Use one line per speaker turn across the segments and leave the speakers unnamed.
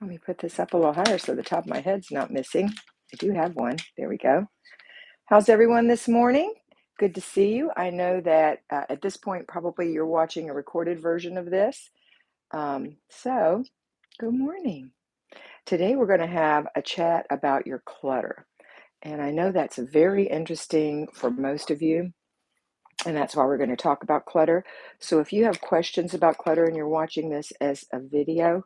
Let me put this up a little higher so the top of my head's not missing. I do have one. There we go. How's everyone this morning? Good to see you. I know that at this point, probably you're watching a recorded version of this. So, good morning. Today, we're going to have a chat about your clutter. And I know that's very interesting for most of you. And that's why we're going to talk about clutter. So if you have questions about clutter and you're watching this as a video,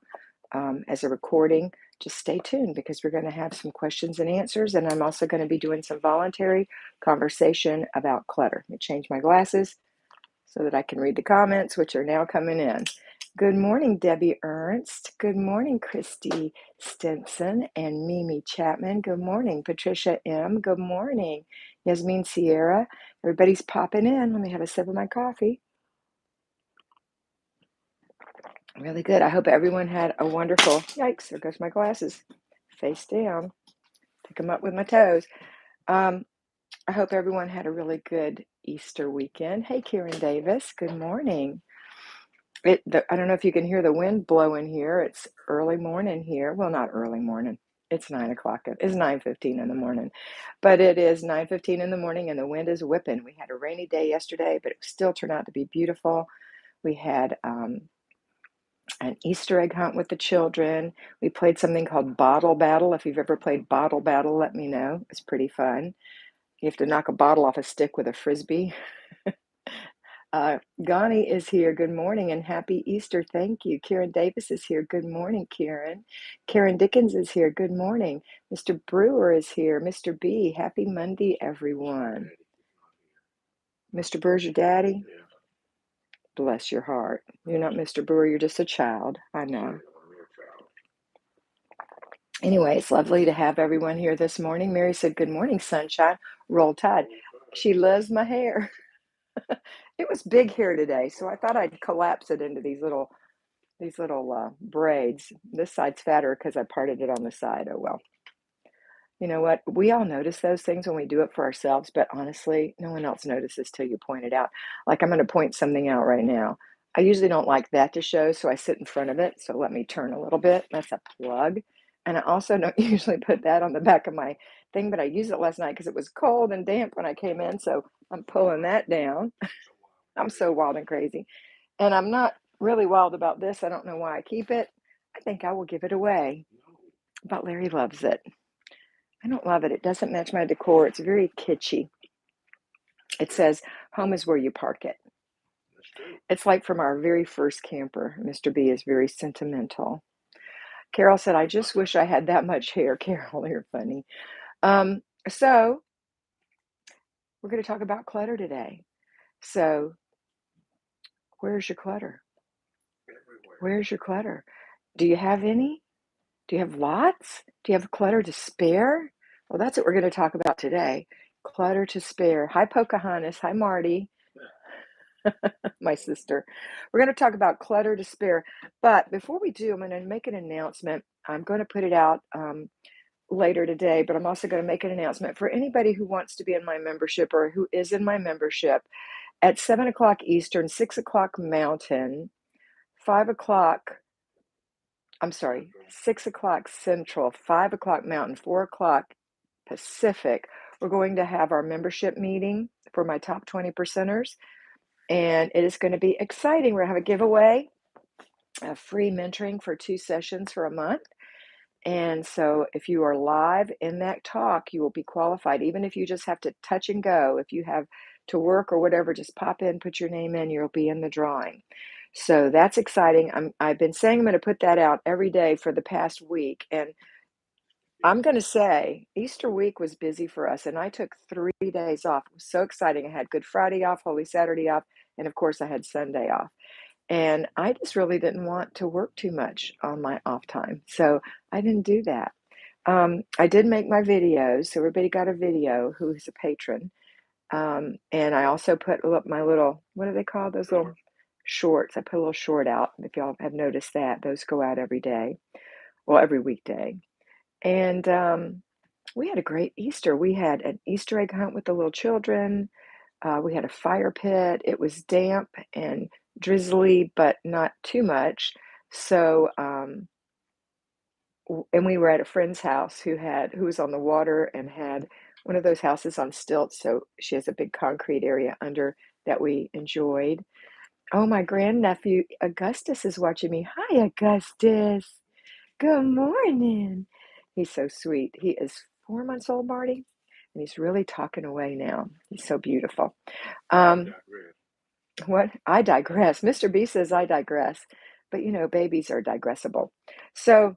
as a recording, just stay tuned because we're going to have some questions and answers. And I'm also going to be doing some voluntary conversation about clutter. Let me change my glasses so that I can read the comments, which are now coming in. Good morning, Debbie Ernst. Good morning, Christy Stinson and Mimi Chapman. Good morning, Patricia M. Good morning, Yasmin Sierra. Everybody's popping in. Let me have a sip of my coffee. Really good. I hope everyone had a wonderful, yikes, there goes my glasses, face down, pick them up with my toes. I hope everyone had a really good Easter weekend. Hey, Karen Davis, good morning. I don't know if you can hear the wind blowing here. It's early morning here. Well, not early morning. It's 9 o'clock. It's 9:15 in the morning, but it is 9:15 in the morning and the wind is whipping. We had a rainy day yesterday, but it still turned out to be beautiful. We had an Easter egg hunt with the children. We played something called Bottle Battle. If you've ever played Bottle Battle, let me know. It's pretty fun. You have to knock a bottle off a stick with a frisbee. Gani is here. Good morning and happy Easter. Thank you. Karen Davis is here. Good morning, Karen. Karen Dickens is here. Good morning. Mr. Brewer is here. Mr. B, happy Monday, everyone. Mr. Brewer's your daddy? Bless your heart. You're not Mr. Brewer. You're just a child. I know. Anyway, it's lovely to have everyone here this morning. Mary said, good morning, sunshine. Roll Tide. She loves my hair. It was big hair today, so I thought I'd collapse it into these little braids. This side's fatter because I parted it on the side. Oh, well. You know what? We all notice those things when we do it for ourselves, but honestly, no one else notices till you point it out. Like I'm going to point something out right now. I usually don't like that to show, so I sit in front of it. So let me turn a little bit. That's a plug. And I also don't usually put that on the back of my thing, but I used it last night because it was cold and damp when I came in. So I'm pulling that down. I'm so wild and crazy. And I'm not really wild about this. I don't know why I keep it. I think I will give it away. But Larry loves it. I don't love it. It doesn't match my decor. It's very kitschy. It says, home is where you park it. It's like from our very first camper. Mr. B is very sentimental. Carol said, I just wish I had that much hair. Carol, you're funny. So we're going to talk about clutter today. So where's your clutter? Where's your clutter? Do you have any? Do you have lots? Do you have clutter to spare? Well, that's what we're going to talk about today. Clutter to spare. Hi, Pocahontas. Hi, Marty, my sister. We're going to talk about clutter to spare. But before we do, I'm going to make an announcement. I'm going to put it out later today, but I'm also going to make an announcement for anybody who wants to be in my membership or who is in my membership at 7 o'clock Eastern, 6 o'clock Mountain, 6 o'clock Central, 5 o'clock Mountain, 4 o'clock Pacific. We're going to have our membership meeting for my top 20 percenters, and it is going to be exciting. We're going to have a giveaway, a free mentoring for 2 sessions for a month. And so if you are live in that talk, you will be qualified. Even if you just have to touch and go, if you have to work or whatever, just pop in, put your name in, you'll be in the drawing. So that's exciting. I've been saying I'm going to put that out every day for the past week. And I'm going to say Easter week was busy for us. And I took 3 days off. It was so exciting. I had Good Friday off, Holy Saturday off, and of course I had Sunday off. And I just really didn't want to work too much on my off time. So I didn't do that. I did make my videos. So everybody got a video who is a patron. And I also put my little, what do they call those little shorts? I put a little short out. If y'all have noticed that, those go out every day. Well, every weekday. And we had a great Easter. We had an Easter egg hunt with the little children. We had a fire pit. It was damp and drizzly, but not too much. So and we were at a friend's house who was on the water and had one of those houses on stilts. So she has a big concrete area under that we enjoyed. Oh, my grandnephew Augustus is watching me. Hi, Augustus. Good morning. He's so sweet. He is 4 months old, Marty, and he's really talking away now. He's so beautiful. What? I digress. Mr. B says I digress, but babies are digressible. So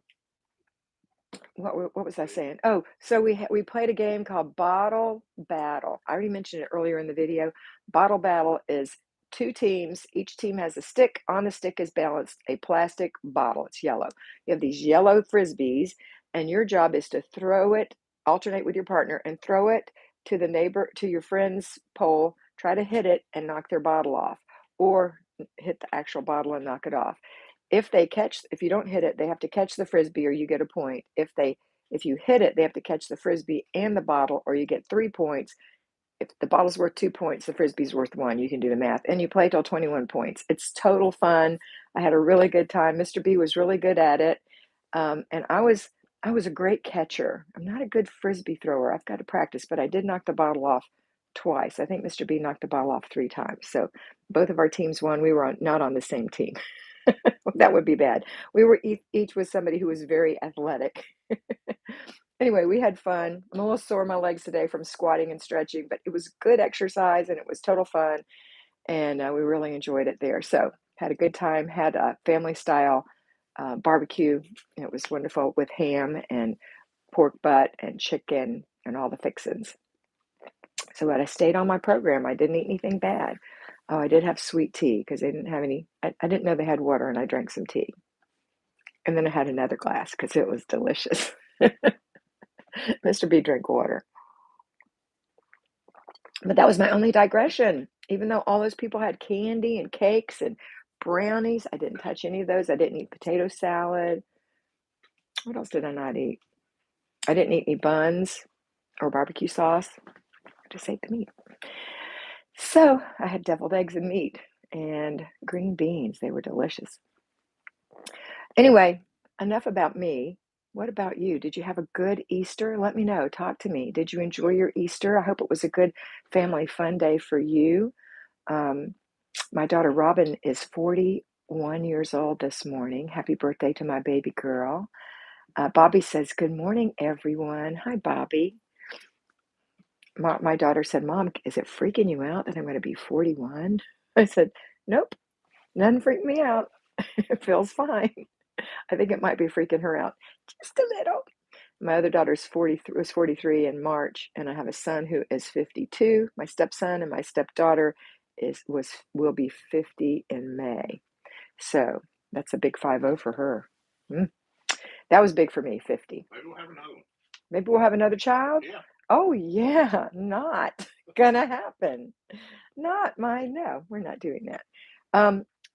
what was I saying? Oh, so we played a game called Bottle Battle. I already mentioned it earlier in the video. Bottle Battle is two teams. Each team has a stick. On the stick is balanced a plastic bottle. It's yellow. You have these yellow frisbees, and your job is to throw it, alternate with your partner, and throw it to your friend's pole. Try to hit it and knock their bottle off, or hit the actual bottle and knock it off. If you don't hit it, they have to catch the frisbee or you get a point. If you hit it, they have to catch the frisbee and the bottle or you get 3 points. If the bottle's worth 2 points, the frisbee's worth 1. You can do the math. And you play till 21 points. It's total fun. I had a really good time. Mr. B was really good at it. And I was a great catcher. I'm not a good frisbee thrower. I've got to practice, but I did knock the bottle off twice. I think Mr. B knocked the bottle off 3 times. So both of our teams won. We were not on the same team. That would be bad. We were each with somebody who was very athletic. Anyway, we had fun. I'm a little sore in my legs today from squatting and stretching, but it was good exercise and it was total fun. And we really enjoyed it there. So had a good time, had a family style barbecue. It was wonderful with ham and pork butt and chicken and all the fixins. So but I stayed on my program. I didn't eat anything bad. Oh, I did have sweet tea because they didn't have any. I didn't know they had water, and I drank some tea. And then I had another glass because it was delicious. Mr. B drank water. But that was my only digression. Even though all those people had candy and cakes and brownies, I didn't touch any of those. I didn't eat potato salad. What else did I not eat? I didn't eat any buns or barbecue sauce. I just ate the meat. So I had deviled eggs and meat and green beans. They were delicious. Anyway, enough about me. What about you? Did you have a good Easter? Let me know. Talk to me. Did you enjoy your Easter? I hope it was a good family fun day for you. My daughter Robin is 41 years old this morning. Happy birthday to my baby girl. Bobby says, good morning, everyone. Hi, Bobby. My daughter said, Mom, is it freaking you out that I'm going to be 41? I said, nope, none freaked me out. It feels fine. I think it might be freaking her out just a little. My other daughter's 43, was 43 in March, and I have a son who is 52, my stepson, and my stepdaughter will be 50 in May. So that's a big 50 for her. That was big for me, 50.
Maybe we'll have another one.
Maybe we'll have another child?
Yeah.
Oh, yeah, not gonna happen. No, we're not doing that.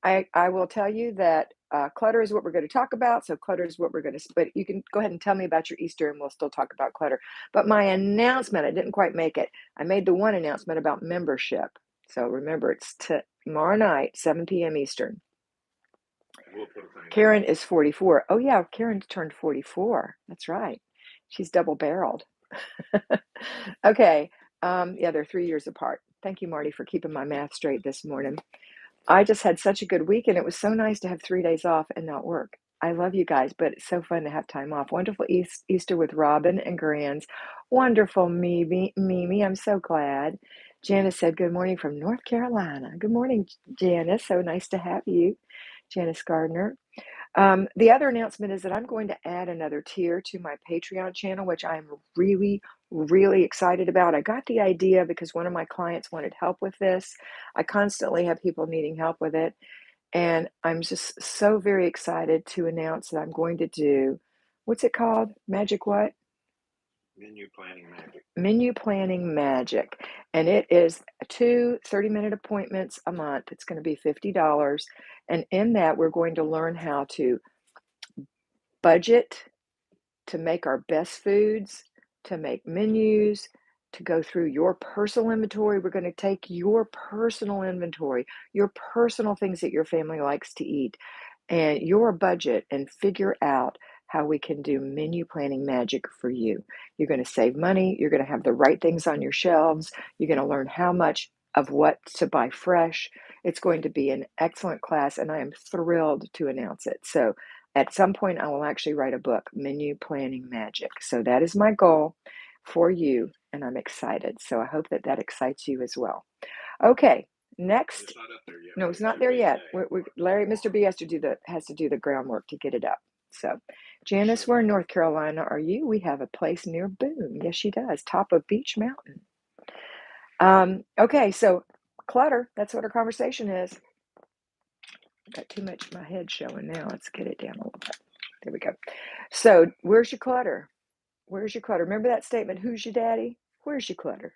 I will tell you that clutter is what we're going to talk about. So clutter is what we're going to, but you can go ahead and tell me about your Easter and we'll still talk about clutter. But my announcement, I didn't quite make it. I made the one announcement about membership. So remember, it's tomorrow night, 7 p.m. Eastern.
We'll put a thing
Karen is 44. Oh, yeah, Karen turned 44. That's right. She's double-barreled. Okay. Yeah, they're 3 years apart. Thank you, Marty, for keeping my math straight this morning. I just had such a good week, and it was so nice to have 3 days off and not work. I love you guys, but it's so fun to have time off. Wonderful Easter with Robin and Grands. Wonderful Mimi. I'm so glad. Janice said, good morning from North Carolina. Good morning, Janice. So nice to have you, Janice Gardner. The other announcement is that I'm going to add another tier to my Patreon channel, which I'm really, really excited about. I got the idea because one of my clients wanted help with this. I constantly have people needing help with it. And I'm just so very excited to announce that I'm going to do, what's it called? Magic what?
Menu planning magic.
Menu planning magic. And it is 2 30-minute appointments a month. It's going to be $50. And in that, we're going to learn how to budget, to make our best foods, to make menus, to go through your personal inventory. We're going to take your personal inventory, your personal things that your family likes to eat, and your budget, and figure out how we can do menu planning magic for you. You're going to save money. You're going to have the right things on your shelves. You're going to learn how much of what to buy fresh. It's going to be an excellent class, and I am thrilled to announce it. So at some point, I will actually write a book, Menu Planning Magic. So that is my goal for you, and I'm excited. So I hope that that excites you as well. Okay, next.
It's not up there yet.
No, it's not there yet. Mr. B has to do the groundwork to get it up. So, Janice, where in North Carolina are you? We have a place near Boone. Yes, she does. Top of Beach Mountain. Okay, so clutter. That's what our conversation is. Got too much of my head showing now. Let's get it down a little bit. There we go. So, where's your clutter? Where's your clutter? Remember that statement, who's your daddy? Where's your clutter?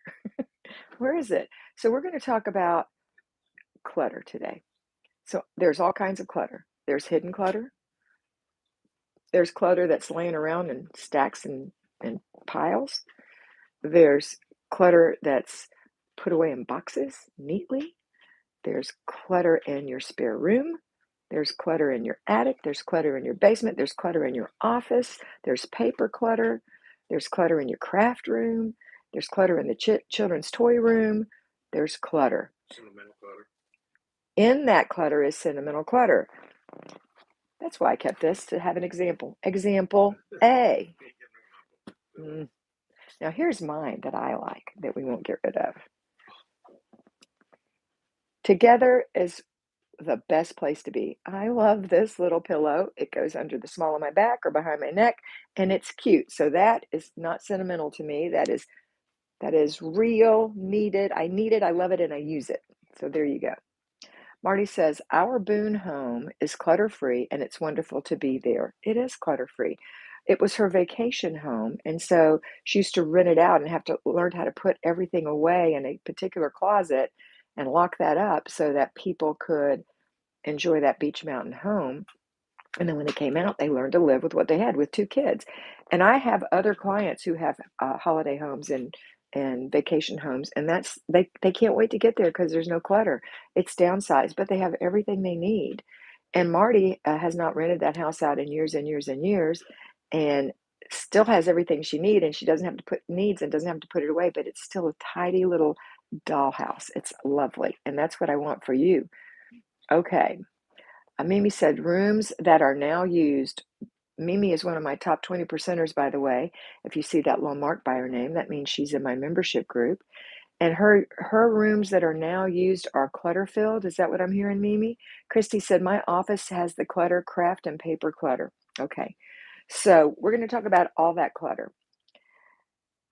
Where is it? So, we're going to talk about clutter today. So, there's all kinds of clutter. There's hidden clutter. There's clutter that's laying around in stacks and piles. There's clutter that's put away in boxes neatly. There's clutter in your spare room. There's clutter in your attic. There's clutter in your basement. There's clutter in your office. There's paper clutter. There's clutter in your craft room. There's clutter in the children's toy room. There's clutter.
Sentimental clutter.
In that clutter is sentimental clutter. That's why I kept this, to have an example. Example A. Now here's mine that I like, that we won't get rid of. Together is the best place to be. I love this little pillow. It goes under the small of my back or behind my neck, and it's cute. So that is not sentimental to me. That is real, needed. I need it, I love it, and I use it. So there you go. Marty says, our Boone home is clutter-free, and it's wonderful to be there. It is clutter-free. It was her vacation home, and so she used to rent it out and have to learn how to put everything away in a particular closet and lock that up so that people could enjoy that beach mountain home. And then when they came out, they learned to live with what they had with 2 kids. And I have other clients who have holiday homes and vacation homes, and that's they can't wait to get there because there's no clutter. It's downsized, but they have everything they need. And Marty has not rented that house out in years and years and years, and still has everything she needs, and she doesn't have to put it away, but it's still a tidy little dollhouse. It's lovely, and that's what I want for you. Okay. Mimi said rooms that are now used. Mimi is one of my top 20 percenters, by the way. If you see that little mark by her name, that means she's in my membership group. And her rooms that are now used are clutter filled. Is that what I'm hearing, Mimi? Christy said, my office has the clutter, craft, and paper clutter. Okay. So we're going to talk about all that clutter.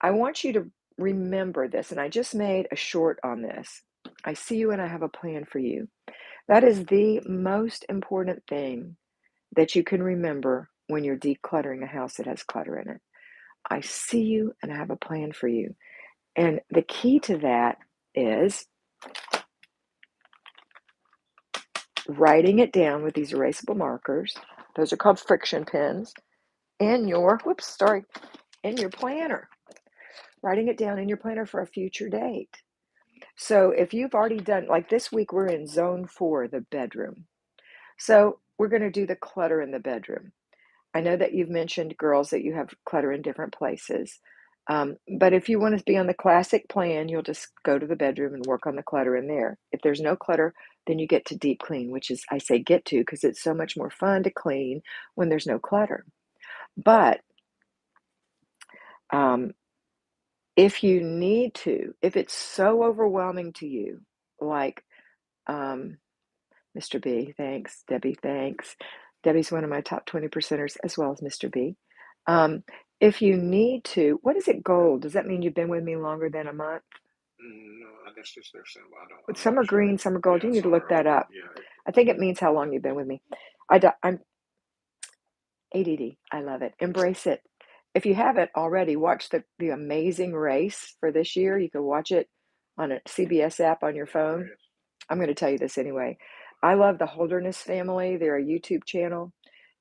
I want you to remember this, and I just made a short on this. I see you and I have a plan for you. That is the most important thing that you can remember when you're decluttering a house that has clutter in it. I see you and I have a plan for you. And the key to that is writing it down with these erasable markers. Those are called friction pens. In your, in your planner. Writing it down in your planner for a future date. So if you've already done, like this week, we're in zone 4, the bedroom. So we're going to do the clutter in the bedroom. I know that you've mentioned, girls, that you have clutter in different places. But if you want to be on the classic plan, you'll just go to the bedroom and work on the clutter in there. If there's no clutter, then you get to deep clean, which is, I say get to, because it's so much more fun to clean when there's no clutter. But if you need to, if it's so overwhelming to you, like Mr. B, thanks. Debbie, thanks. Debbie's one of my top 20 percenters, as well as Mr. B. If you need to, what is it, gold? Does that mean you've been with me longer than a month?
No, that's just their symbol. I'm
Some are green, some are gold.
Yeah,
you need to look that up.
Yeah.
I think it means how long you've been with me. I'm ADD. I love it. Embrace it. If you haven't already, watch the Amazing Race for this year. You can watch it on a CBS app on your phone. I'm going to tell you this anyway. I love the Holderness family. They're a YouTube channel,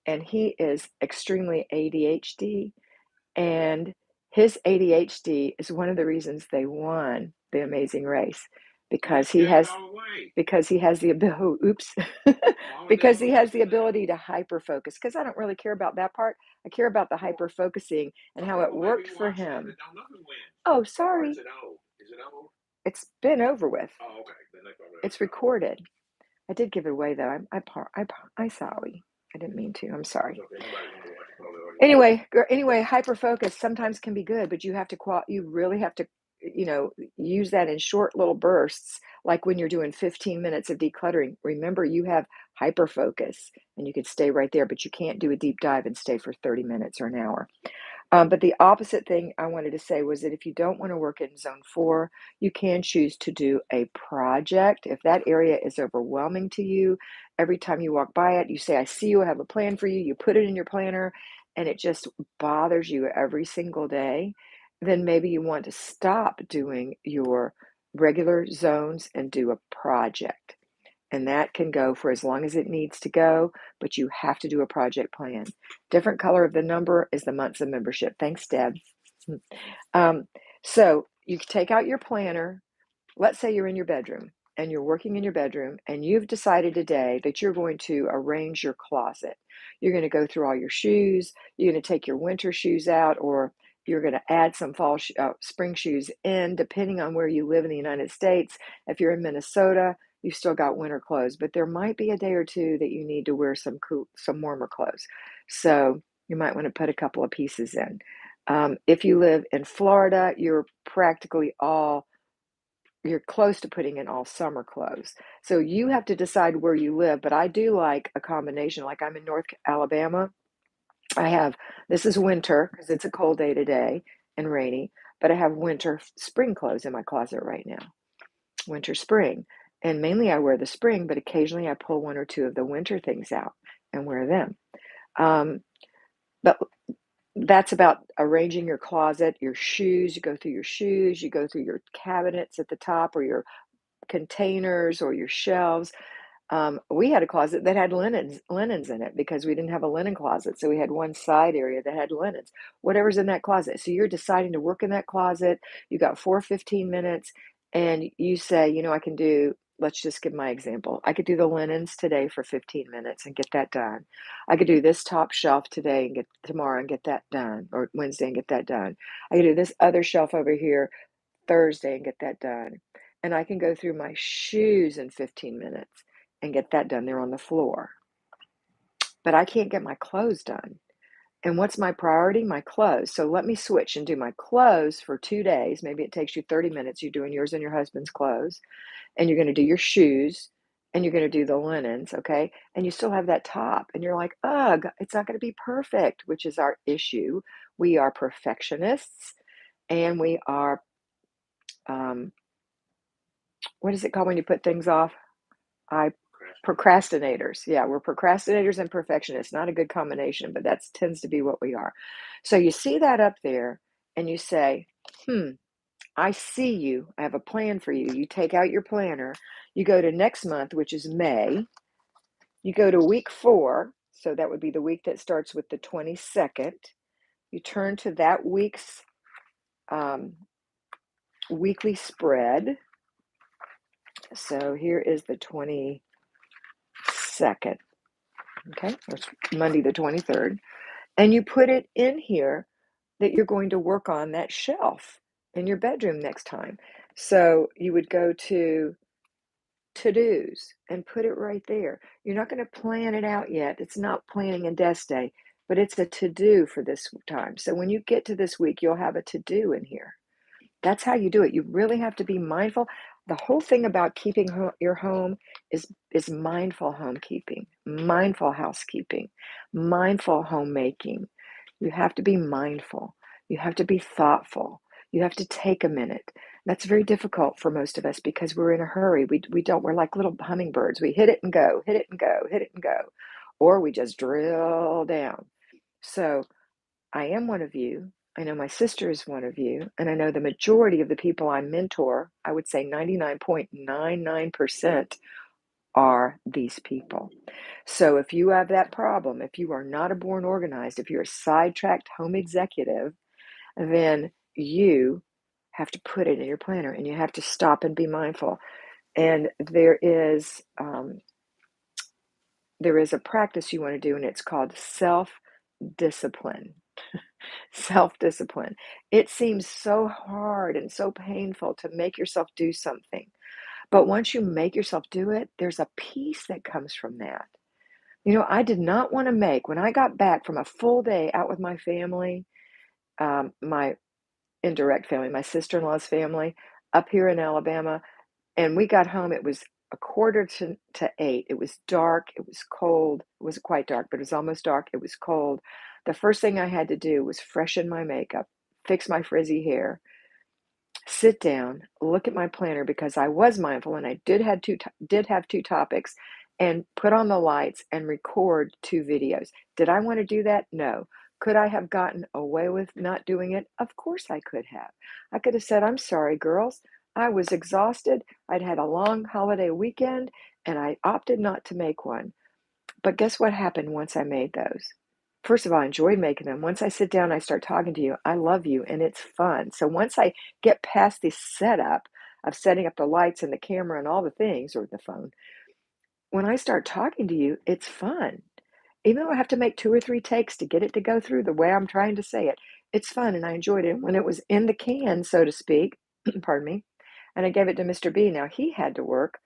and he is extremely ADHD, and his ADHD is one of the reasons they won the Amazing Race. because
Get it all away.
he has the ability, oops,
All of
because
that
he has
focus
the
is out.
ability to hyper focus. Because I don't really care about that part. I care about the
Well,
hyper focusing and how
okay,
it
well maybe
worked
you
for
watch it and
him.
don't know who wins.
Oh,
Or is
sorry.
it old? Is it old?
It's been over with.
Oh, okay. Then they probably
It's
already know.
recorded. I did give it away though. I sorry. I didn't mean to. I'm
That's
sorry.
okay. Nobody wanted to watch it probably already know.
Anyway, hyper focus sometimes can be good, but you really have to, use that in short little bursts, like when you're doing 15 minutes of decluttering. Remember, you have hyper focus and you could stay right there, but you can't do a deep dive and stay for 30 minutes or an hour. But the opposite thing I wanted to say was that if you don't want to work in zone 4, you can choose to do a project. If that area is overwhelming to you, every time you walk by it, you say, I see you, I have a plan for you. You put it in your planner and it just bothers you every single day, then maybe you want to stop doing your regular zones and do a project. And that can go for as long as it needs to go, but you have to do a project plan. Different color of the number is the months of membership. Thanks, Deb. Um, so you take out your planner. Let's say you're in your bedroom and you're working in your bedroom and you've decided today that you're going to arrange your closet. You're going to go through all your shoes. You're going to take your winter shoes out, or you're going to add some spring shoes in, depending on where you live in the United States. If you're in Minnesota, you've still got winter clothes, but there might be a day or two that you need to wear some warmer clothes. So you might want to put a couple of pieces in. If you live in Florida, you're close to putting in all summer clothes. So you have to decide where you live, but I do like a combination. Like I'm in North Alabama. This is winter because it's a cold day today and rainy, but I have winter spring clothes in my closet right now. Winter, spring. And mainly I wear the spring, but occasionally I pull one or two of the winter things out and wear them. Um, but that's about arranging your closet, your shoes. You go through your shoes, you go through your cabinets at the top, or your containers or your shelves. We had a closet that had linens in it because we didn't have a linen closet. So we had one side area that had linens, whatever's in that closet. So you're deciding to work in that closet. You got 15 minutes and you say, I can do, let's just give my example. I could do the linens today for 15 minutes and get that done. I could do this top shelf today and get tomorrow and get that done, or Wednesday and get that done. I could do this other shelf over here Thursday and get that done. And I can go through my shoes in 15 minutes and get that done. They're on the floor. But I can't get my clothes done. And what's my priority? My clothes. So let me switch and do my clothes for 2 days. Maybe it takes you 30 minutes. You're doing yours and your husband's clothes. And you're going to do your shoes and you're going to do the linens. Okay. And you still have that top. And you're like, ugh, it's not going to be perfect, which is our issue. We are perfectionists and we are, um, what is it called when you put things off? I procrastinators. Yeah, we're procrastinators and perfectionists. Not a good combination, but that tends to be what we are. So you see that up there and you say, I see you. I have a plan for you. You take out your planner. You go to next month, which is May. You go to week 4. So that would be the week that starts with the 22nd. You turn to that week's weekly spread. So here is the 22nd. Okay, that's Monday the 23rd. And you put it in here that you're going to work on that shelf in your bedroom next time. So you would go to-dos and put it right there. You're not going to plan it out yet. It's not planning and desk day, but it's a to-do for this time. So when you get to this week, you'll have a to-do in here. That's how you do it. You really have to be mindful. The whole thing about keeping your home is mindful homekeeping, mindful housekeeping, mindful homemaking. You have to be mindful. You have to be thoughtful. You have to take a minute. That's very difficult for most of us because we're in a hurry. We're like little hummingbirds. We hit it and go, hit it and go, hit it and go, or we just drill down. So I am one of you. I know my sister is one of you. And I know the majority of the people I mentor, I would say 99.99%, are these people. So if you have that problem, if you are not a born organized, if you're a sidetracked home executive, then you have to put it in your planner, and you have to stop and be mindful. And there is a practice you want to do, and it's called self-discipline. Self-discipline. It seems so hard and so painful to make yourself do something. But once you make yourself do it, there's a peace that comes from that. I did not want to when I got back from a full day out with my family, my indirect family, my sister-in-law's family up here in Alabama, and we got home, it was a quarter to 8. It was dark, it was cold. It wasn't quite dark, but it was almost dark. It was cold. The first thing I had to do was freshen my makeup, fix my frizzy hair, sit down, look at my planner because I was mindful and I did have two topics, and put on the lights and record two videos. Did I want to do that? No. Could I have gotten away with not doing it? Of course I could have. I could have said, "I'm sorry, girls. I was exhausted. I'd had a long holiday weekend and I opted not to make one." But guess what happened once I made those? First of all, I enjoyed making them. Once I sit down, I start talking to you. I love you, and it's fun. So once I get past the setup of setting up the lights and the camera and all the things, or the phone, when I start talking to you, it's fun. Even though I have to make two or three takes to get it to go through the way I'm trying to say it, it's fun, and I enjoyed it. And when it was in the can, so to speak, pardon me, and I gave it to Mr. B, now he had to work.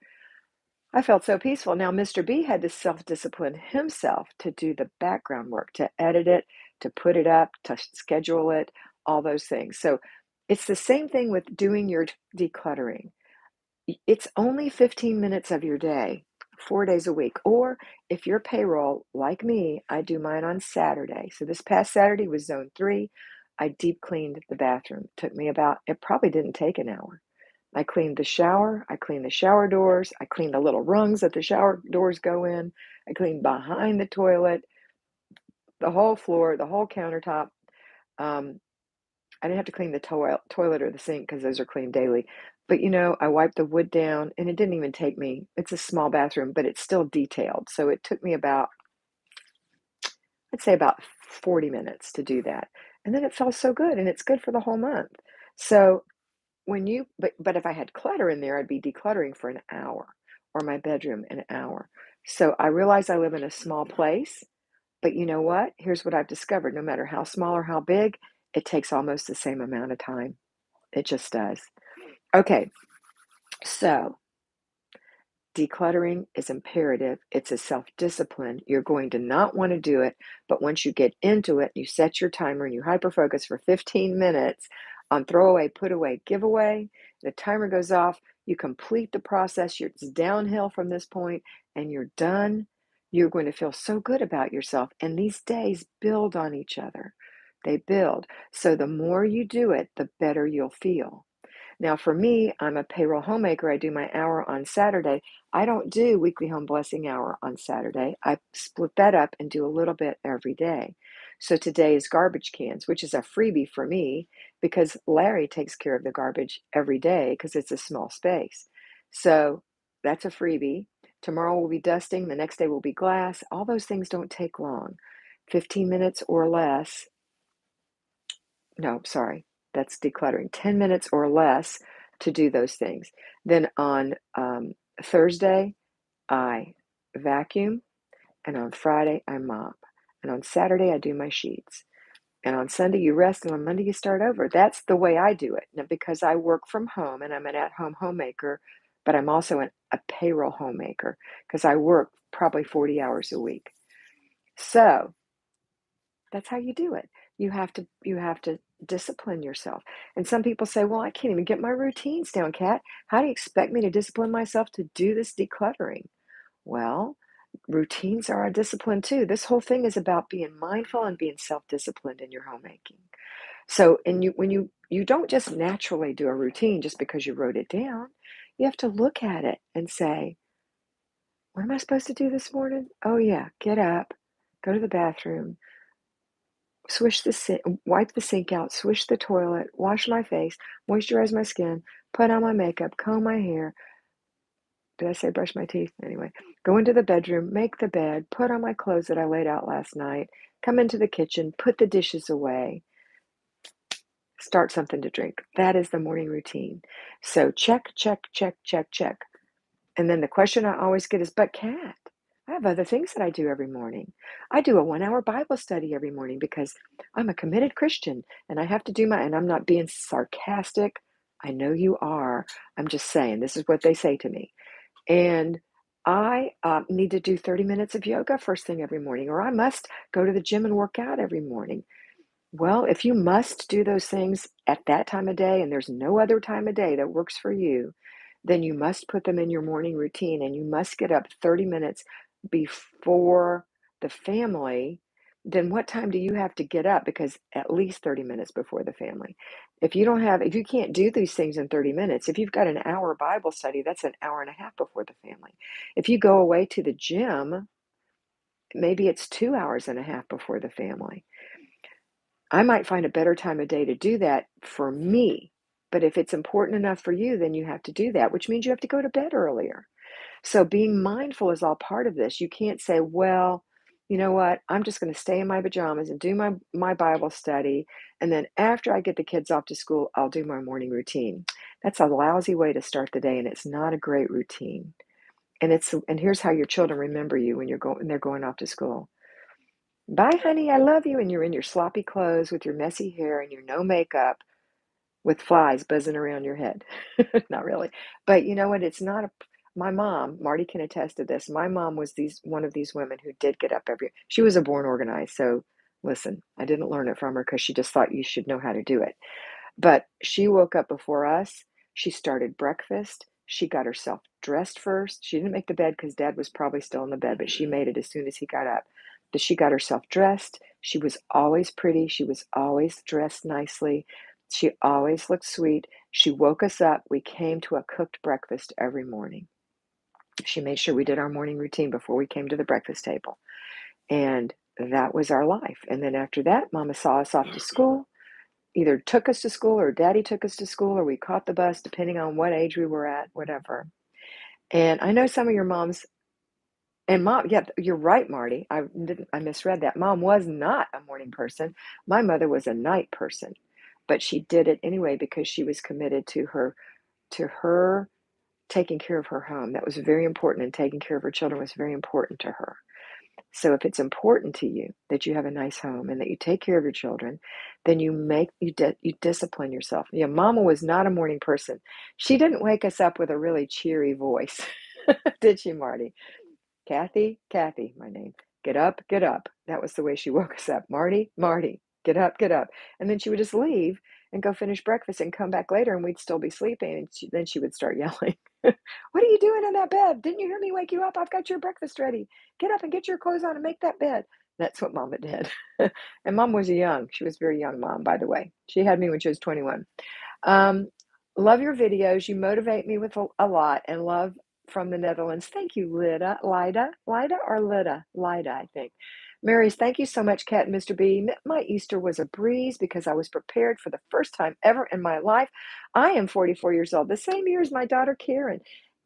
I felt so peaceful. Now, Mr. B had to self-discipline himself to do the background work, to edit it, to put it up, to schedule it, all those things. So it's the same thing with doing your decluttering. It's only 15 minutes of your day, 4 days a week. Or if you're payroll like me, I do mine on Saturday. So this past Saturday was zone 3. I deep cleaned the bathroom. It probably didn't take an hour. I cleaned the shower, I cleaned the shower doors, I cleaned the little rungs that the shower doors go in, I cleaned behind the toilet, the whole floor, the whole countertop. Um, I didn't have to clean the toilet or the sink because those are cleaned daily. But I wiped the wood down, and it didn't even take me, it's a small bathroom, but it's still detailed. So it took me I'd say about 40 minutes to do that. And then it felt so good, and it's good for the whole month. So but if I had clutter in there, I'd be decluttering for an hour, or my bedroom an hour. So I realize I live in a small place, but you know what? Here's what I've discovered. No matter how small or how big, it takes almost the same amount of time. It just does. Okay, so decluttering is imperative. It's a self-discipline. You're going to not want to do it, but once you get into it, you set your timer and you hyper-focus for 15 minutes on throw away, put away, give away. The timer goes off. You complete the process. It's downhill from this point, and you're done. You're going to feel so good about yourself. And these days build on each other. They build. So the more you do it, the better you'll feel. Now, for me, I'm a payroll homemaker. I do my hour on Saturday. I don't do weekly home blessing hour on Saturday. I split that up and do a little bit every day. So today is garbage cans, which is a freebie for me because Larry takes care of the garbage every day because it's a small space. So that's a freebie. Tomorrow will be dusting. The next day will be glass. All those things don't take long. 15 minutes or less. No, sorry, that's decluttering. 10 minutes or less to do those things. Then on Thursday, I vacuum, and on Friday, I mop. And on Saturday, I do my sheets. And on Sunday, you rest, and on Monday, you start over. That's the way I do it. Now, because I work from home and I'm an at-home homemaker, but I'm also a payroll homemaker because I work probably 40 hours a week. So that's how you do it. You have to discipline yourself. And some people say, "Well, I can't even get my routines down, Kat. How do you expect me to discipline myself to do this decluttering?" Well, routines are a discipline too. This whole thing is about being mindful and being self-disciplined in your homemaking. So, and when you don't just naturally do a routine just because you wrote it down. You have to look at it and say, "What am I supposed to do this morning? Oh yeah, get up, go to the bathroom, wipe the sink out, swish the toilet, wash my face, moisturize my skin, put on my makeup, comb my hair." Did I say brush my teeth? Anyway, go into the bedroom, make the bed, put on my clothes that I laid out last night, come into the kitchen, put the dishes away, Start something to drink. That is the morning routine. So check, check, check, check, check. And then the question I always get is, but Kat, I have other things that I do every morning. I do a 1 hour Bible study every morning because I'm a committed Christian and I have to do and I'm not being sarcastic. I know you are. I'm just saying, this is what they say to me. And I need to do 30 minutes of yoga first thing every morning, or I must go to the gym and work out every morning. Well, if you must do those things at that time of day and there's no other time of day that works for you, then you must put them in your morning routine and you must get up 30 minutes before the family. Then what time do you have to get up? Because at least 30 minutes before the family. If you can't do these things in 30 minutes, if you've got an hour Bible study, that's an hour and a half before the family. If you go away to the gym, maybe it's 2 hours and a half before the family. I might find a better time of day to do that for me. But if it's important enough for you, then you have to do that, which means you have to go to bed earlier. So being mindful is all part of this. You can't say, well, you know what? I'm just going to stay in my pajamas and do my Bible study. And then after I get the kids off to school, I'll do my morning routine. That's a lousy way to start the day, and it's not a great routine. And here's how your children remember you when they're going off to school. Bye, honey, I love you. And you're in your sloppy clothes with your messy hair and your no makeup with flies buzzing around your head. Not really. But you know what? My mom, Marty can attest to this. My mom was one of these women who did get up she was a born organized. So listen, I didn't learn it from her because she just thought you should know how to do it. But she woke up before us. She started breakfast. She got herself dressed first. She didn't make the bed because Dad was probably still in the bed, but she made it as soon as he got up. But she got herself dressed. She was always pretty. She was always dressed nicely. She always looked sweet. She woke us up. We came to a cooked breakfast every morning. She made sure we did our morning routine before we came to the breakfast table. And that was our life. And then after that, Mama saw us off to school, either took us to school or Daddy took us to school or we caught the bus, depending on what age we were at, whatever. And I know some of your moms, and Mom, yeah, you're right, Marty. I misread that. Mom was not a morning person. My mother was a night person, but she did it anyway because she was committed to her taking care of her home. That was very important, and taking care of her children was very important to her. So if it's important to you that you have a nice home and that you take care of your children, then you discipline yourself. Yeah, Mama was not a morning person. She didn't wake us up with a really cheery voice, did she, Marty? Kathy, my name. Get up, get up. That was the way she woke us up. Marty, get up, get up. And then she would just leave and go finish breakfast and come back later and we'd still be sleeping. And then she would start yelling, what are you doing in that bed? Didn't you hear me wake you up? I've got your breakfast ready. Get up and get your clothes on and make that bed. That's what Mama did. And Mom was she was a very young mom, by the way. She had me when she was 21. Um, Love your videos. You motivate me with a lot, and love from the Netherlands. Thank you, Lida or Lida, I think. Marys, thank you so much, Kat and Mr. B. My Easter was a breeze because I was prepared for the first time ever in my life. I am 44 years old, the same year as my daughter Karen,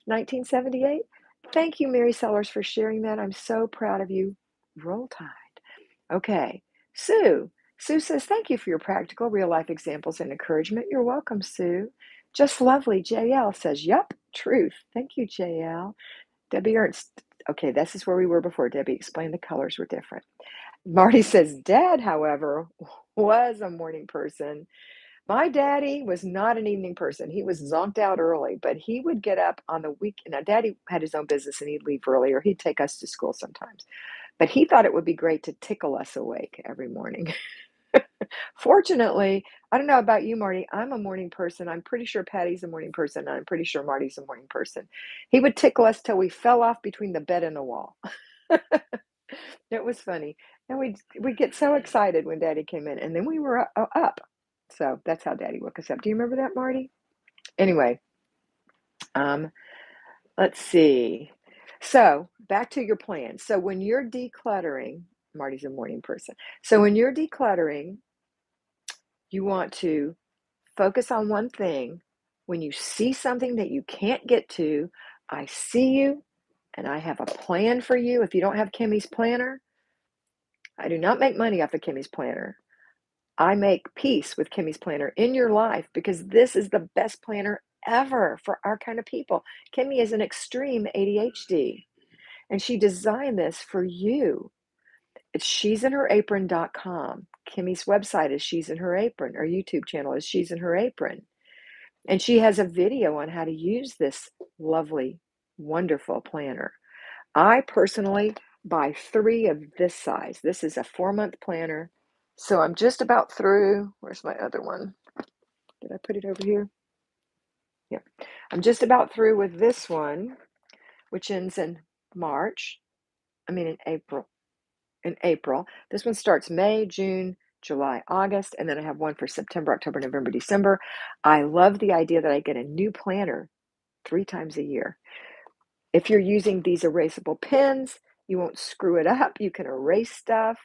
1978. Thank you, Mary Sellers, for sharing that. I'm so proud of you. Roll Tide. Okay, Sue. Sue says, thank you for your practical real life examples and encouragement. You're welcome, Sue. Just lovely. JL says, yup, truth. Thank you, JL. Debbie Ernst. Okay, this is where we were before. Debbie explained the colors were different. Marty says, Dad, however, was a morning person. My daddy was not an evening person. He was zonked out early, but he would get up on the weekend. Now, Daddy had his own business and he'd leave early, or he'd take us to school sometimes. But he thought it would be great to tickle us awake every morning. Fortunately, I don't know about you, Marty. I'm a morning person. I'm pretty sure Patty's a morning person. And I'm pretty sure Marty's a morning person. He would tickle us till we fell off between the bed and the wall. It was funny. And we'd get so excited when Daddy came in. And then we were up. So that's how Daddy woke us up. Do you remember that, Marty? Anyway, um, let's see. So back to your plan. So when you're decluttering, Marty's a morning person. So when you're decluttering, you want to focus on one thing. When you see something that you can't get to, I see you and I have a plan for you. If you don't have Kimmy's planner, I do not make money off of Kimmy's planner. I make peace with Kimmy's planner in your life because this is the best planner ever for our kind of people. Kimmy is an extreme ADHD, and she designed this for you. It's she'sinherapron.com. Kimmy's website is She's in Her Apron. Our YouTube channel is She's in Her Apron. And she has a video on how to use this lovely, wonderful planner. I personally buy 3 of this size. This is a 4-month planner. So I'm just about through. Where's my other one? Did I put it over here? Yeah. I'm just about through with this one, which ends in in April. In April. This one starts May, June, July, August, and then I have one for September, October, November, December. I love the idea that I get a new planner 3 times a year. If you're using these erasable pens, you won't screw it up. You can erase stuff.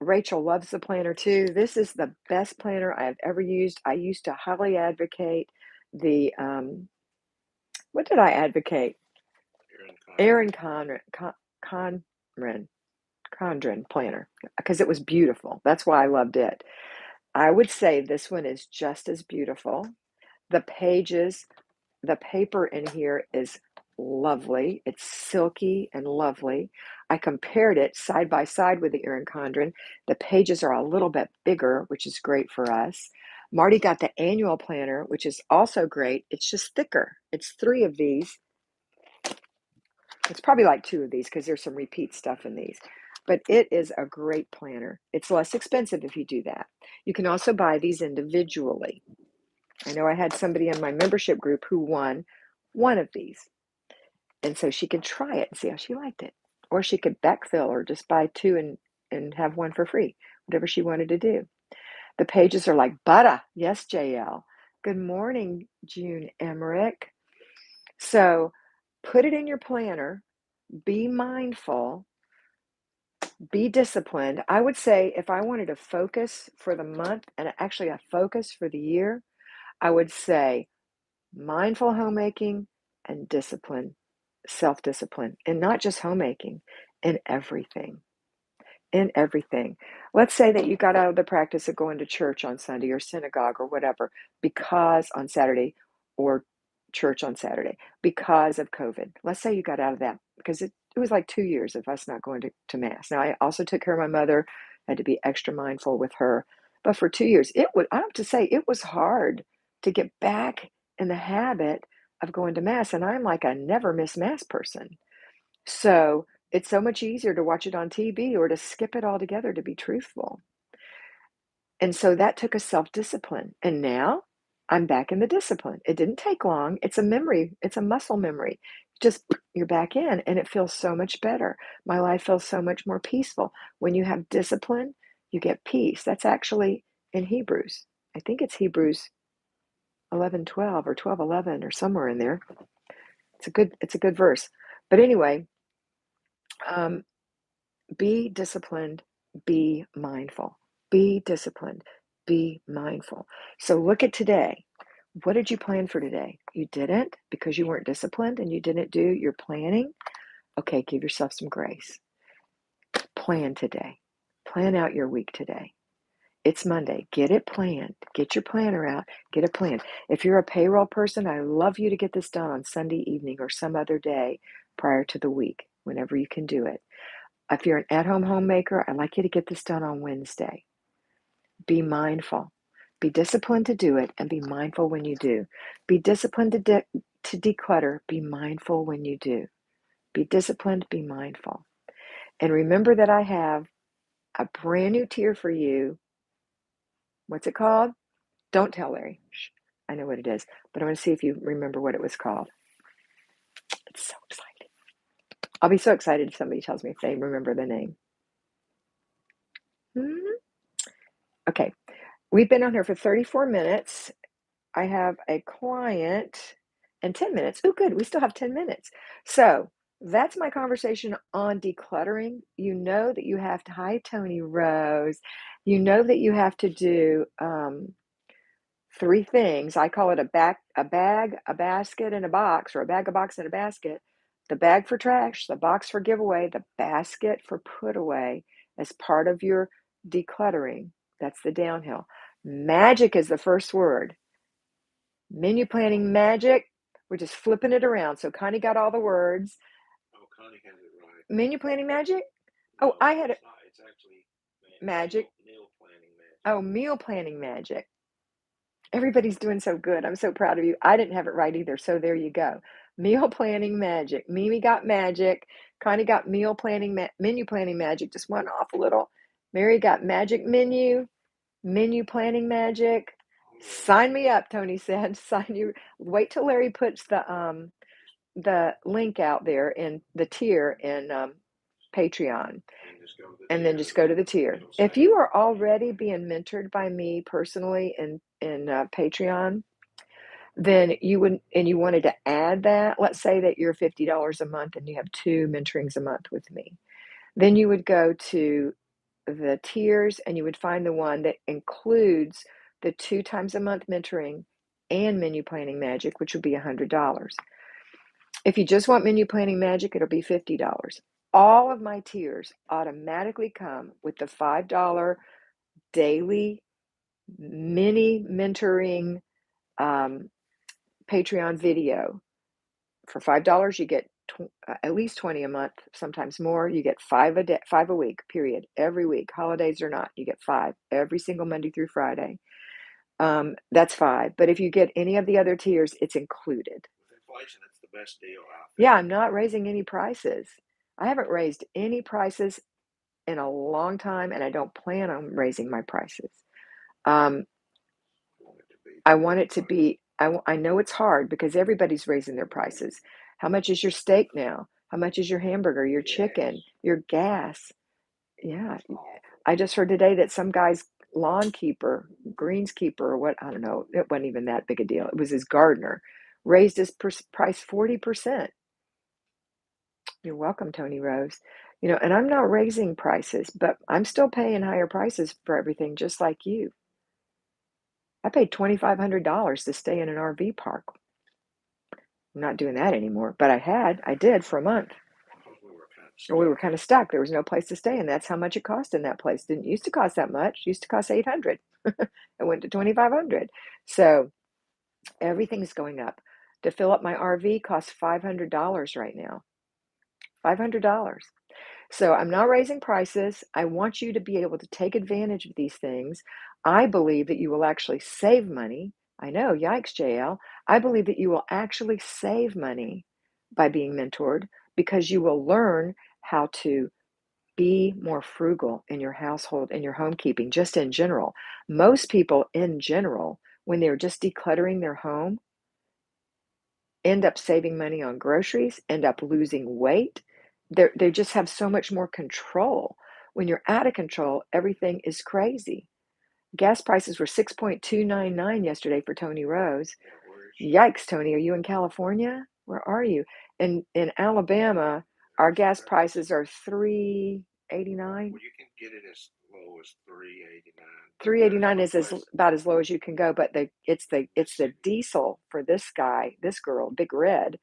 Rachel loves the planner too. This is the best planner I have ever used. I used to highly advocate the, what did I advocate? Erin Condren planner, because it was beautiful. That's why I loved it. I would say this one is just as beautiful. The pages, the paper in here is lovely. It's silky and lovely. I compared it side by side with the Erin Condren. The pages are a little bit bigger, which is great for us. Marty got the annual planner, which is also great. It's just thicker. It's 3 of these. It's probably like 2 of these because there's some repeat stuff in these. But it is a great planner. It's less expensive if you do that. You can also buy these individually. I know I had somebody in my membership group who won one of these. And so she could try it and see how she liked it. Or she could backfill or just buy 2 and have one for free, whatever she wanted to do. The pages are like butter. Yes, JL. Good morning, June Emmerich. So put it in your planner. Be mindful. Be disciplined. I would say if I wanted to focus for the month and actually a focus for the year, I would say mindful homemaking and discipline, self-discipline, and not just homemaking, in everything. In everything. Let's say that you got out of the practice of going to church on Sunday or synagogue or whatever because on Saturday or church on Saturday because of COVID. Let's say you got out of that because it was like 2 years of us not going to Mass. Now, I also took care of my mother, had to be extra mindful with her. But for 2 years, I have to say, it was hard to get back in the habit of going to Mass. And I'm like a never miss Mass person. So it's so much easier to watch it on TV or to skip it altogether, to be truthful. And so that took a self-discipline. And now I'm back in the discipline. It didn't take long. It's a memory, it's a muscle memory. Just you're back in, and it feels so much better. My life feels so much more peaceful. When you have discipline, you get peace. That's actually in Hebrews. I think it's Hebrews 11:12 or 12:11 or somewhere in there. It's a good verse. But anyway, um, be disciplined, be mindful. Be disciplined, be mindful. So look at today. What did you plan for today? You didn't because you weren't disciplined and you didn't do your planning? Okay, give yourself some grace. Plan today. Plan out your week today. It's Monday. Get it planned. Get your planner out. Get it planned. If you're a payroll person, I love you to get this done on Sunday evening or some other day prior to the week, whenever you can do it. If you're an at-home homemaker, I'd like you to get this done on Wednesday. Be mindful. Be disciplined to do it and be mindful when you do. Be disciplined to declutter. Be mindful when you do. Be disciplined, be mindful. And remember that I have a brand new tier for you. What's it called? Don't tell Larry. Shh. I know what it is, but I want to see if you remember what it was called. It's so exciting. I'll be so excited if somebody tells me if they remember the name. Okay. We've been on here for 34 minutes. I have a client in 10 minutes. Oh, good. We still have 10 minutes. So that's my conversation on decluttering. You know that you have to, hi, Tony Rose. You know that you have to do 3 things. I call it a bag, a basket, and a box, or a bag, a box, and a basket. The bag for trash, the box for giveaway, the basket for put away as part of your decluttering. That's the downhill. Magic is the first word. Menu planning magic. We're just flipping it around. So Connie got all the words.
Oh, Connie has it right.
Menu planning magic?
No,
Oh, I had it.
It's actually
Magic.
meal planning magic.
Oh, meal planning magic. Everybody's doing so good. I'm so proud of you. I didn't have it right either. So there you go. Meal planning magic. Mimi got magic. Connie got meal planning, menu planning magic. Just went off a little. Mary got magic menu planning magic. Sign me up, Tony said. Sign you. Wait till Larry puts the link out there in the tier in Patreon, and then just go to the tier. If you are already being mentored by me personally in Patreon, then you would, and you wanted to add that. Let's say that you're $50 a month and you have 2 mentorings a month with me. Then you would go to the tiers and you would find the one that includes the 2 times a month mentoring and menu planning magic, which would be $100. If you just want menu planning magic, it'll be $50. All of my tiers automatically come with the $5 daily mini mentoring Patreon video. For $5, you get at least 20 a month, sometimes more. You get 5 a day, 5 a week, period. Every week, holidays or not, you get 5 every single Monday through Friday. That's 5. But if you get any of the other tiers, it's included.
With inflation, that's the best deal out there.
Yeah, I'm not raising any prices. I haven't raised any prices in a long time, and I don't plan on raising my prices. I want it to be, I know it's hard because everybody's raising their prices. How much is your steak now? How much is your hamburger, your chicken, your gas? Yeah. I just heard today that some guy's lawn keeper, greenskeeper, or what, I don't know, it wasn't even that big a deal. It was his gardener, raised his price 40%. You're welcome, Tony Rose. And I'm not raising prices, but I'm still paying higher prices for everything, just like you. I paid $2,500 to stay in an RV park. I'm not doing that anymore, but I did for a month. We were kind of stuck. There was no place to stay, and that's how much it cost in that place. Didn't used to cost that much. It used to cost $800. It went to $2,500. So everything's going up. To fill up my RV costs $500 right now. $500. So I'm not raising prices. I want you to be able to take advantage of these things. I believe that you will actually save money. I know, yikes, JL. I believe that you will actually save money by being mentored because you will learn how to be more frugal in your household, in your homekeeping, just in general. Most people in general, when they're just decluttering their home, end up saving money on groceries, end up losing weight. They just have so much more control. When you're out of control, everything is crazy. Gas prices were $6.299 yesterday for Tony Rose. Yikes, Tony, are you in California? Where are you? In Alabama, our gas prices are $3.89.
Well, you can get it as low as
$3.89 is about as low as you can go, but it's the diesel for this guy, this girl, Big Red,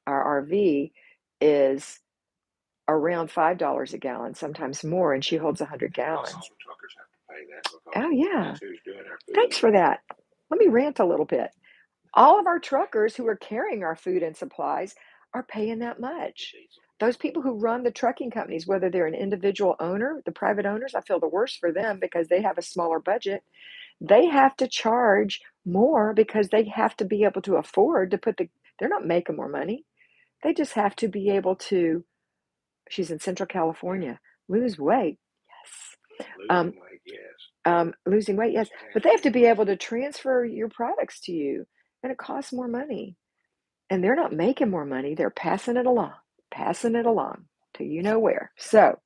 our RV is around $5 a gallon, sometimes more, and she holds 100 gallons.
Truckers have to pay that.
Oh yeah.
Who's doing our food.
Thanks for that. Let me rant a little bit. All of our truckers who are carrying our food and supplies are paying that much. Those people who run the trucking companies, whether they're an individual owner, the private owners, I feel the worst for them because they have a smaller budget. They have to charge more because they have to be able to afford to they're not making more money. They just have to be able to, she's in Central California, lose weight. Yes. Losing weight, yes. But they have to be able to transfer your products to you, and it costs more money. And they're not making more money. They're passing it along to you know where. So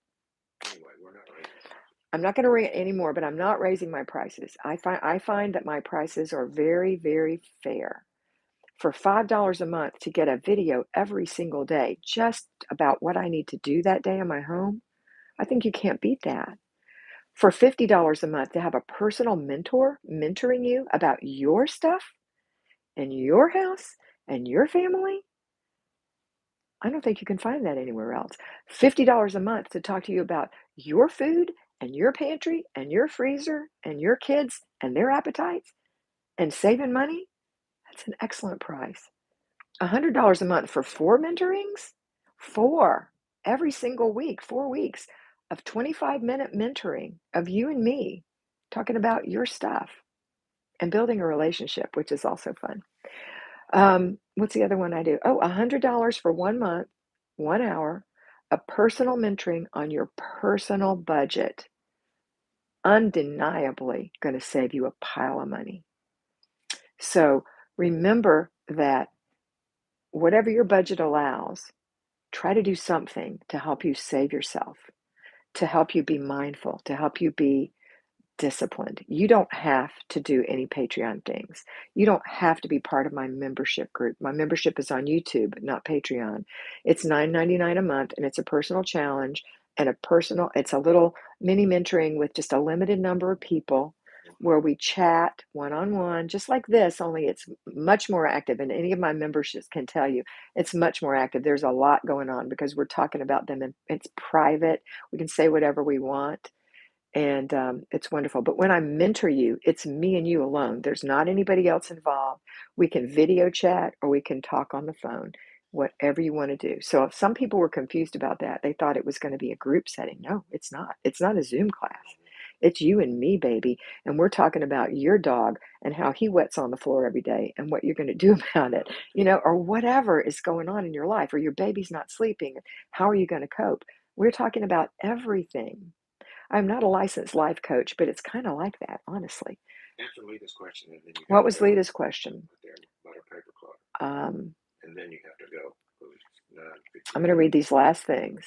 I'm not going to rant anymore, but I'm not raising my prices. I find that my prices are very, very fair. For $5 a month to get a video every single day, just about what I need to do that day in my home, I think you can't beat that. For $50 a month to have a personal mentor mentoring you about your stuff and your house and your family, I don't think you can find that anywhere else. $50 a month to talk to you about your food and your pantry and your freezer and your kids and their appetites and saving money, that's an excellent price. $100 a month for 4 mentorings? 4 every single week, 4 weeks of 25-minute mentoring of you and me talking about your stuff and building a relationship, which is also fun. What's the other one I do? Oh, $100 for 1 month, 1 hour of personal mentoring on your personal budget. Undeniably going to save you a pile of money. So remember that whatever your budget allows, try to do something to help you save yourself, to help you be mindful, to help you be disciplined. You don't have to do any Patreon things. You don't have to be part of my membership group. My membership is on YouTube, not Patreon. It's $9.99 a month, and it's a personal challenge and it's a little mini mentoring with just a limited number of people where we chat one-on-one, just like this, only it's much more active. And any of my memberships can tell you it's much more active. There's a lot going on because we're talking about them and it's private. We can say whatever we want. And it's wonderful. But when I mentor you, it's me and you alone. There's not anybody else involved. We can video chat or we can talk on the phone, whatever you want to do. So if some people were confused about that, they thought it was going to be a group setting. No, it's not. It's not a Zoom class. It's you and me, baby. And we're talking about your dog and how he wets on the floor every day and what you're going to do about it, or whatever is going on in your life, or your baby's not sleeping. How are you going to cope? We're talking about everything. I'm not a licensed life coach, but it's kind of like that, honestly.
Answer Lita's question, and then you
What was Lita's question?
About her paper clutter. And then you have to go.
I'm going to read these last things.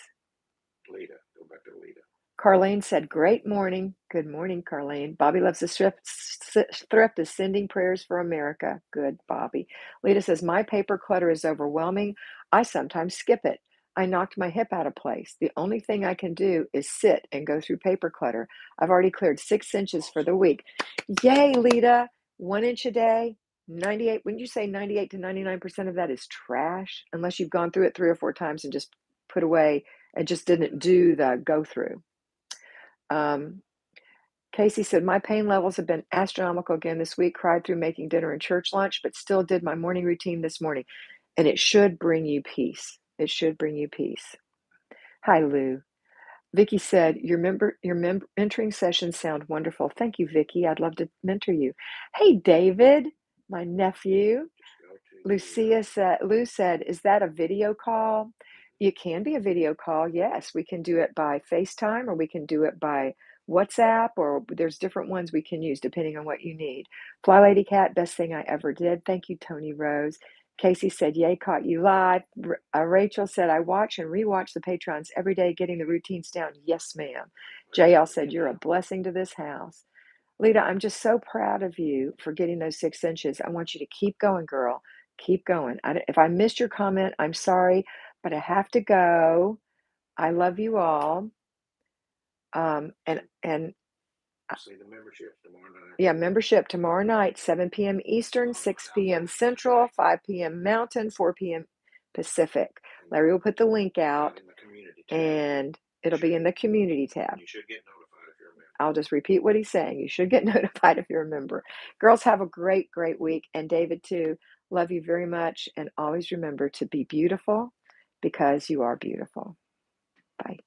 Lita, go back to Lita.
Carlene said, great morning. Good morning, Carlene. Bobby loves the thrift is sending prayers for America. Good, Bobby. Lita says, my paper clutter is overwhelming. I sometimes skip it. I knocked my hip out of place. The only thing I can do is sit and go through paper clutter. I've already cleared 6 inches for the week. Yay, Lita. 1 inch a day. 98. Wouldn't you say 98 to 99% of that is trash? Unless you've gone through it 3 or 4 times and just put away and just didn't do the go through. Casey said, my pain levels have been astronomical again this week. Cried through making dinner and church lunch, but still did my morning routine this morning. And it should bring you peace. It should bring you peace. Hi, Lou. Vicky said, your mentoring sessions sound wonderful. Thank you, Vicky. I'd love to mentor you. Hey, David, my nephew. Lou said, is that a video call? It can be a video call, yes. We can do it by FaceTime or we can do it by WhatsApp, or there's different ones we can use depending on what you need. Flylady Kat, best thing I ever did. Thank you, Tony Rose. Casey said, yay, caught you live. Rachel said, I watch and rewatch the Patrons every day, getting the routines down. Yes, ma'am. JL said, you're a blessing to this house. Lita, I'm just so proud of you for getting those 6 inches. I want you to keep going, girl. Keep going. If I missed your comment, I'm sorry, but I have to go. I love you all. And
See the membership tomorrow night.
Yeah, membership tomorrow night, 7 p.m. Eastern, 6 p.m. Central, 5 p.m. Mountain, 4 p.m. Pacific. Larry will put the link out, and it'll be in the community tab.
You should get notified if you're a member.
I'll just repeat what he's saying. You should get notified if you're a member. Girls, have a great, great week. And David, too, love you very much. And always remember to be beautiful because you are beautiful. Bye.